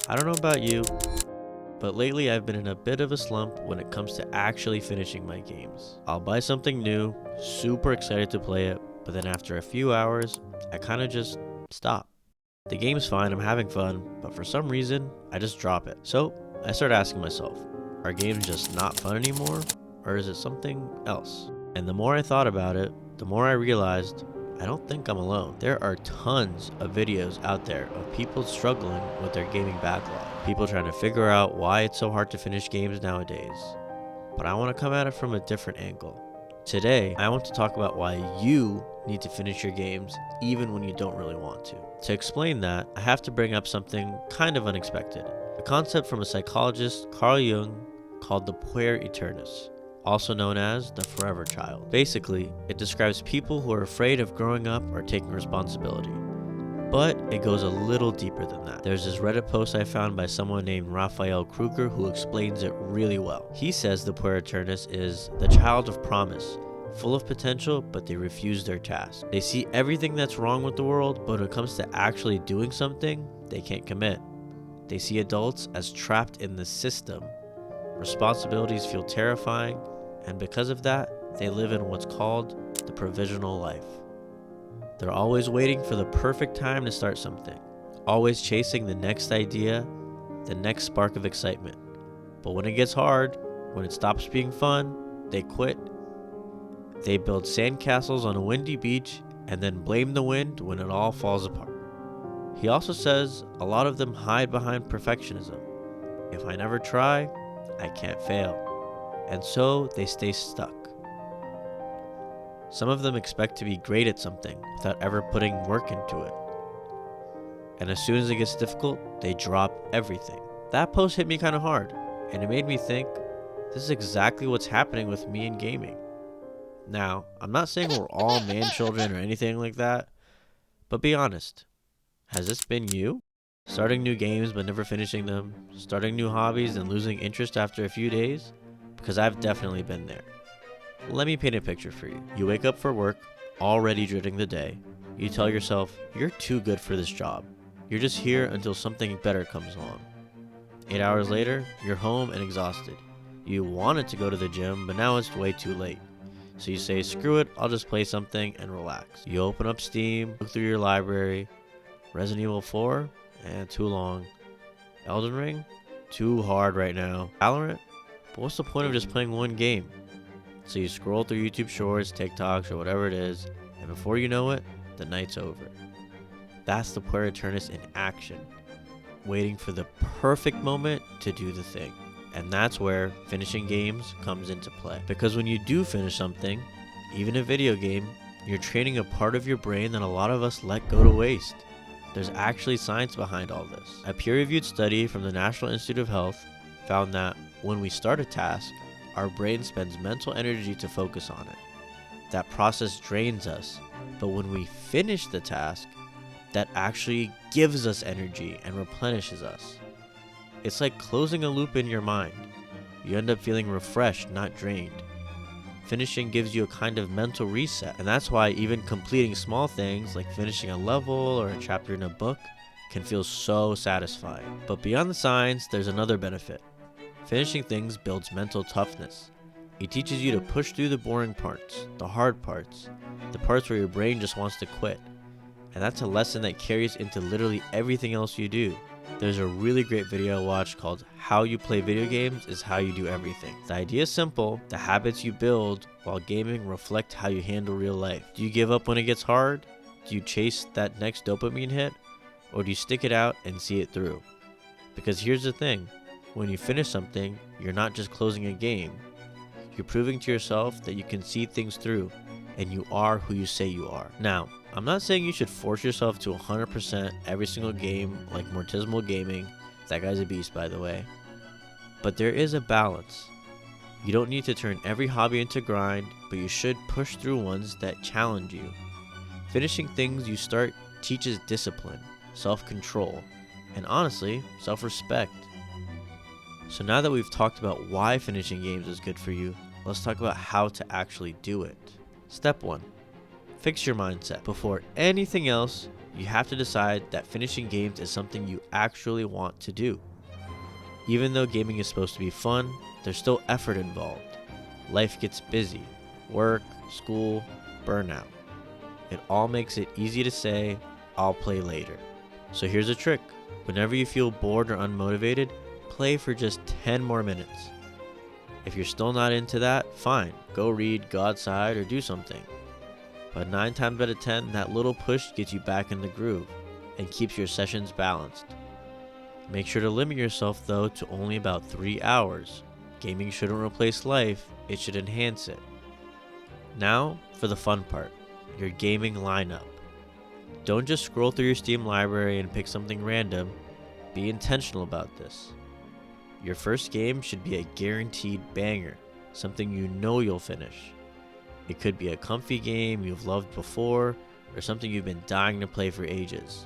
I don't know about you, but lately I've been in a bit of a slump when it comes to actually finishing my games. I'll buy something new, super excited to play it, but then after a few hours, I kinda just stop. The game's fine, I'm having fun, but for some reason, I just drop it. So I started asking myself, are games just not fun anymore? Or is it something else? And the more I thought about it, the more I realized I don't think I'm alone. There are tons of videos out there of people struggling with their gaming backlog. People trying to figure out why it's so hard to finish games nowadays. But I want to come at it from a different angle. Today, I want to talk about why you need to finish your games even when you don't really want to. To explain that, I have to bring up something kind of unexpected. A concept from a psychologist, Carl Jung, called the puer aeternus, also known as the forever child. Basically, it describes people who are afraid of growing up or taking responsibility. But it goes a little deeper than that. There's this Reddit post I found by someone named Raphael Kruger who explains it really well. He says the puer aeternus is the child of promise, full of potential, but they refuse their task. They see everything that's wrong with the world, but when it comes to actually doing something, they can't commit. They see adults as trapped in the system. Responsibilities feel terrifying, and because of that, they live in what's called the provisional life. They're always waiting for the perfect time to start something, always chasing the next idea, the next spark of excitement. But when it gets hard, when it stops being fun, they quit. They build sandcastles on a windy beach and then blame the wind when it all falls apart. He also says a lot of them hide behind perfectionism. If I never try, I can't fail. And so they stay stuck. Some of them expect to be great at something without ever putting work into it. And as soon as it gets difficult, they drop everything. That post hit me kind of hard, and it made me think, this is exactly what's happening with me in gaming. Now, I'm not saying we're all man children or anything like that, but be honest, has this been you? Starting new games but never finishing them, starting new hobbies and losing interest after a few days? Because I've definitely been there. Let me paint a picture for you. You wake up for work, already dreading the day. You tell yourself, you're too good for this job. You're just here until something better comes along. 8 hours later, you're home and exhausted. You wanted to go to the gym, but now it's way too late. So you say, screw it, I'll just play something and relax. You open up Steam, look through your library. Resident Evil 4? Too long. Elden Ring? Too hard right now. Valorant? But what's the point of just playing one game? So you scroll through YouTube Shorts, TikToks, or whatever it is, and before you know it, the night's over. That's the puer aeternus in action, waiting for the perfect moment to do the thing. And that's where finishing games comes into play. Because when you do finish something, even a video game, you're training a part of your brain that a lot of us let go to waste. There's actually science behind all this. A peer-reviewed study from the National Institute of Health found that when we start a task, our brain spends mental energy to focus on it. That process drains us, but when we finish the task, that actually gives us energy and replenishes us. It's like closing a loop in your mind. You end up feeling refreshed, not drained. Finishing gives you a kind of mental reset, and that's why even completing small things like finishing a level or a chapter in a book can feel so satisfying. But beyond the science, there's another benefit. Finishing things builds mental toughness. It teaches you to push through the boring parts, the hard parts, the parts where your brain just wants to quit. And that's a lesson that carries into literally everything else you do. There's a really great video I watched called How You Play Video Games is How You Do Everything. The idea is simple. The habits you build while gaming reflect how you handle real life. Do you give up when it gets hard? Do you chase that next dopamine hit? Or do you stick it out and see it through? Because here's the thing. When you finish something, you're not just closing a game. You're proving to yourself that you can see things through and you are who you say you are. Now, I'm not saying you should force yourself to 100% every single game like Mortismal Gaming. That guy's a beast, by the way. But there is a balance. You don't need to turn every hobby into grind, but you should push through ones that challenge you. Finishing things you start teaches discipline, self-control, and honestly, self-respect. So now that we've talked about why finishing games is good for you, let's talk about how to actually do it. Step 1. Fix your mindset. Before anything else, you have to decide that finishing games is something you actually want to do. Even though gaming is supposed to be fun, there's still effort involved. Life gets busy. Work, school, burnout. It all makes it easy to say, I'll play later. So here's a trick. Whenever you feel bored or unmotivated, play for just 10 more minutes. If you're still not into that, fine. Go read, go outside, or do something. But 9 times out of 10, that little push gets you back in the groove and keeps your sessions balanced. Make sure to limit yourself though to only about 3 hours. Gaming shouldn't replace life, it should enhance it. Now for the fun part, your gaming lineup. Don't just scroll through your Steam library and pick something random, be intentional about this. Your first game should be a guaranteed banger, something you know you'll finish. It could be a comfy game you've loved before, or something you've been dying to play for ages.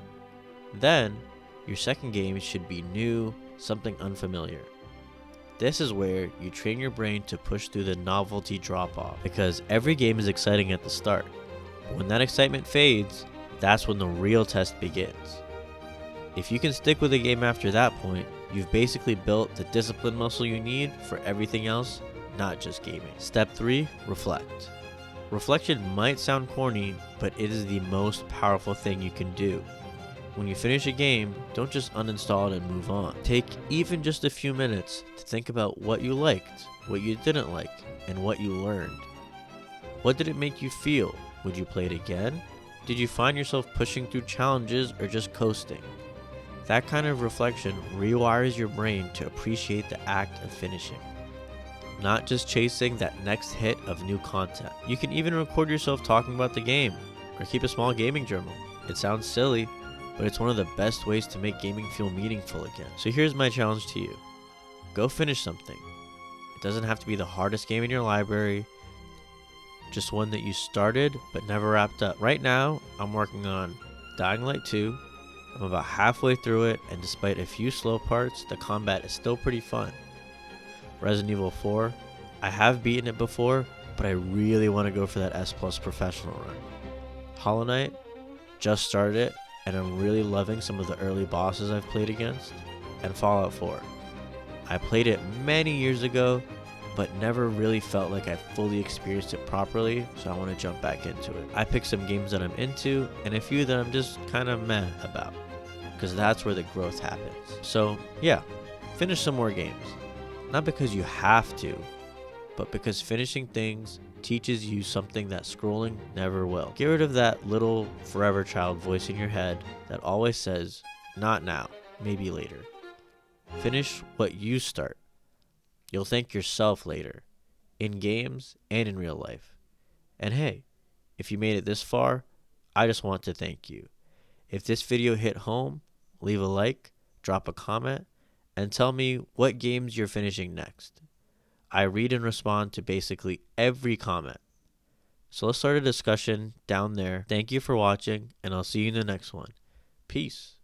Then, your second game should be new, something unfamiliar. This is where you train your brain to push through the novelty drop-off, because every game is exciting at the start. But when that excitement fades, that's when the real test begins. If you can stick with a game after that point, you've basically built the discipline muscle you need for everything else, not just gaming. Step 3, reflect. Reflection might sound corny, but it is the most powerful thing you can do. When you finish a game, don't just uninstall it and move on. Take even just a few minutes to think about what you liked, what you didn't like, and what you learned. What did it make you feel? Would you play it again? Did you find yourself pushing through challenges or just coasting? That kind of reflection rewires your brain to appreciate the act of finishing, not just chasing that next hit of new content. You can even record yourself talking about the game, or keep a small gaming journal. It sounds silly, but it's one of the best ways to make gaming feel meaningful again. So here's my challenge to you. Go finish something. It doesn't have to be the hardest game in your library, just one that you started but never wrapped up. Right now, I'm working on Dying Light 2. I'm about halfway through it, and despite a few slow parts, the combat is still pretty fun. Resident Evil 4, I have beaten it before, but I really want to go for that S+ professional run. Hollow Knight, just started it, and I'm really loving some of the early bosses I've played against. And Fallout 4. I played it many years ago, but never really felt like I fully experienced it properly, so I want to jump back into it. I picked some games that I'm into, and a few that I'm just kind of meh about, because that's where the growth happens. So yeah, finish some more games. Not because you have to, but because finishing things teaches you something that scrolling never will. Get rid of that little forever child voice in your head that always says, not now, maybe later. Finish what you start. You'll thank yourself later, in games and in real life. And hey, if you made it this far, I just want to thank you. If this video hit home, leave a like, drop a comment, and tell me what games you're finishing next. I read and respond to basically every comment. So let's start a discussion down there. Thank you for watching, and I'll see you in the next one. Peace.